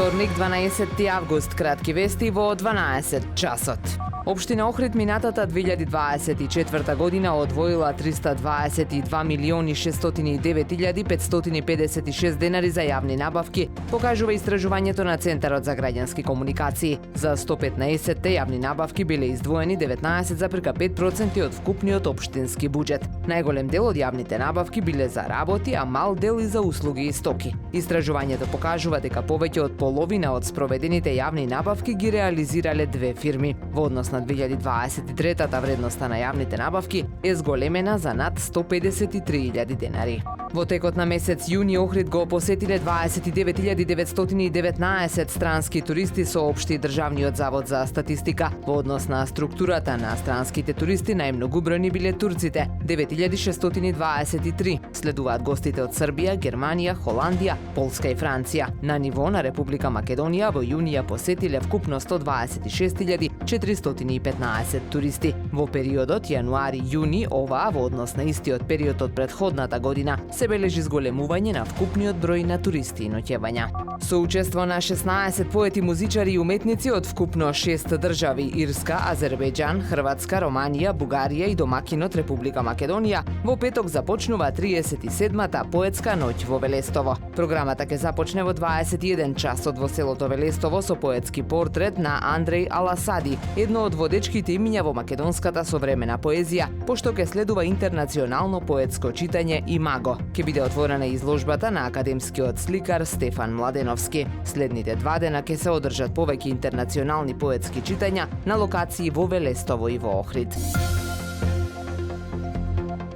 вторник, 12 август, кратки вести во 12 часот. Општина Охрид минатата 2024 година одвоила 322.609.556 денари за јавни набавки, покажува истражувањето на Центарот за граѓански комуникации. За 115 јавни набавки биле издвоени 19,5% од вкупниот општински буџет. Најголем дел од јавните набавки биле за работи, а мал дел и за услуги и стоки. Истражувањето покажува дека повеќе од половина од спроведените јавни набавки ги реализирале две фирми. Во однос на 2023-та вредноста на јавните набавки е зголемена за над 153.000 денари. Во текот на месец јуни Охрид го посетиле 29.919 странски туристи, соопшти Државниот завод за статистика. Во однос на структурата на странските туристи најмногу бројни биле турците 9.623. Следуваат гостите од Србија, Германија, Холандија, Полска и Франција. На ниво на Република Македонија во јунија посетиле вкупно 126.415 туристи. Во периодот јануари-јуни оваа во однос на истиот период од претходната година се бележи зголемување на вкупниот број на туристи и ноќевања. Со учество на 16 поети, музичари и уметници од вкупно 6 држави – Ирска, Азербејџан, Хрватска, Романија, Бугарија и домакинот Република Македонија, во петок започнува 37-та поетска ноќ во Велестово. Програмата ќе започне во 21 часот во селото Велестово со поетски портрет на Андреј Аласади, едно од водечките имиња во македонската современа поезија, пошто ќе следува интернационално поетско читање Имаго. Ќе биде отворена изложбата на академскиот сликар Стефан Младеновски. Следните 2 дена ќе се одржат повеќе интернационални поетски читања на локации во Велестово и во Охрид.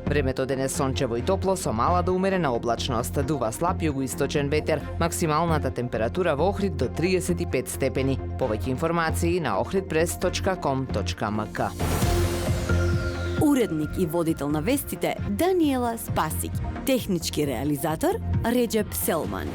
Времето денес сончево и топло со мала до умерена облачност. Дува слаб југоисточен ветер. Максималната температура во Охрид до 35 степени. Повеќе информации на ohridpress.com.mk. Уредник и водител на вестите Даниела Спасик. Технички реализатор Реџеп Селман.